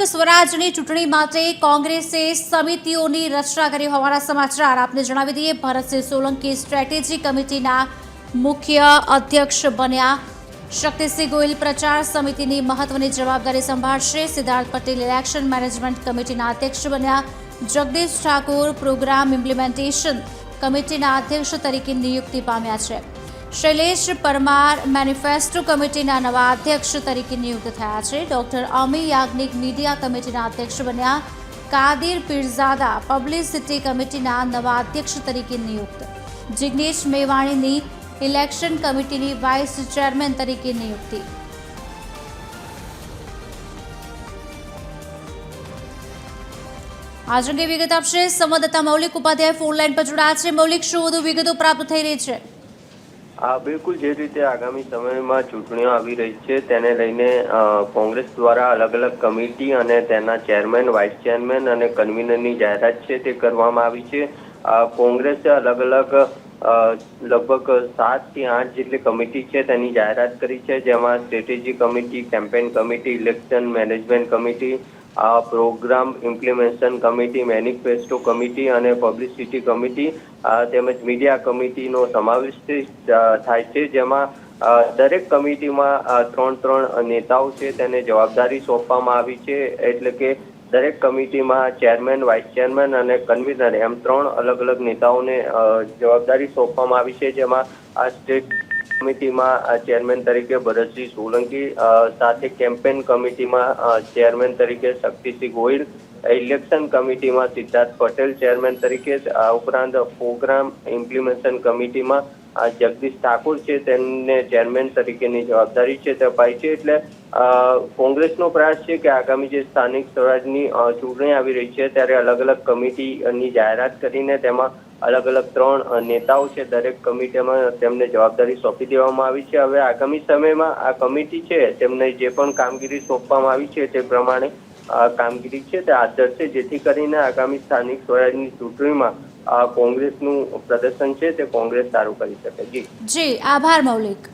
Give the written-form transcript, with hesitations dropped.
સ્વરાજની ચૂંટણી માટે કોંગ્રેસે સમિતિઓની રચના કરી હોવાના સમાચાર આપને જણાવી દઈએ। ભરતસિંહ સોલંકી સ્ટ્રેટેજી કમિટીના મુખ્ય અધ્યક્ષ બન્યા। શક્તિસિંહ ગોહિલ પ્રચાર સમિતિની મહત્વની જવાબદારી સંભાળશે। સિદ્ધાર્થ પટેલ ઇલેક્શન મેનેજમેન્ટ કમિટીના અધ્યક્ષ બન્યા। જગદીશ ઠાકોર પ્રોગ્રામ ઇમ્પ્લિમેન્ટેશન કમિટીના અધ્યક્ષ તરીકે નિયુક્તિ પામ્યા છે। શૈલેષ પરમાર મેનિફેસ્ટો કમિટીના નવા અધ્યક્ષ તરીકે નિયુક્ત થયા છે। ડોક્ટર અમી યાજ્ઞિક મીડિયા કમિટીના અધ્યક્ષ બન્યા। કાદિર પીરઝાદા પબ્લિસિટી કમિટીના નવા અધ્યક્ષ તરીકે નિયુક્ત। જિગ્નેશ મેવાણીની ઇલેક્શન કમિટીની વાઇસ ચેરમેન તરીકે નિયુક્તિ। आज अंगे विगत आपसे संवाददाता मौलिक उपाध्याय फोन लाइन पर जोड़ा है। मौलिक शू વધુ વિગતો પ્રાપ્ત થઈ રહી છે? બિલકુલ, જે રીતે આગામી સમયમાં ચૂંટણીઓ આવી રહી છે તેને લઈને કોંગ્રેસ દ્વારા અલગ અલગ કમિટી અને તેના ચેરમેન, વાઇસ ચેરમેન અને કન્વીનરની જાહેરાત છે તે કરવામાં આવી છે। કોંગ્રેસે અલગ અલગ લગભગ 7 થી 8 જેટલી કમિટી છે તેની જાહેરાત કરી છે, જેમાં strategy committee, campaign committee, election management committee, programme implementation committee, manifesto committee અને પબ્લિસિટી કમિટી તેમજ મીડિયા કમિટીનો સમાવેશ થાય છે, જેમાં દરેક કમિટીમાં 3 નેતાઓ છે તેને જવાબદારી સોંપવામાં આવી છે। એટલે કે દરેક કમિટીમાં ચેરમેન, વાઇસ ચેરમેન અને કન્વીનર એમ 3 અલગ અલગ નેતાઓને જવાબદારી સોંપવામાં આવી છે, જેમાં આ સ્ટેટ કમિટીમાં ચેરમેન તરીકે ભરતસિંહ સોલંકી, સાથે કેમ્પેન કમિટીમાં ચેરમેન તરીકે શક્તિસિંહ ગોહિલ, ઇલેક્શન કમિટીમાં સિદ્ધાર્થ પટેલ ચેરમેન તરીકે, ઉપરાંત પ્રોગ્રામ ઇમ્પ્લિમેન્ટેશન કમિટીમાં જગદીશ ઠાકોર છે તેમને ચેરમેન તરીકેની જવાબદારી છે તે અપાઈ છે। એટલે કોંગ્રેસનો પ્રયાસ છે કે આગામી જે સ્થાનિક સ્વરાજની ચૂંટણી આવી રહી છે ત્યારે અલગ અલગ કમિટીની જાહેરાત કરીને તેમાં અલગ અલગ 3 નેતાઓ છે દરેક કમિટીમાં તેમને જવાબદારી સોંપી દેવામાં આવી છે। હવે આગામી સમયમાં આ કમિટી છે તેમને જે પણ કામગીરી સોંપવામાં આવી છે તે પ્રમાણે કામગીરી છે તે હાથ ધરશે, જેથી કરીને આગામી સ્થાનિક સ્વરાજની ચૂંટણીમાં કોંગ્રેસનું પ્રદર્શન છે તે કોંગ્રેસ સારું કરી શકે। જી, આભાર મૌલિક।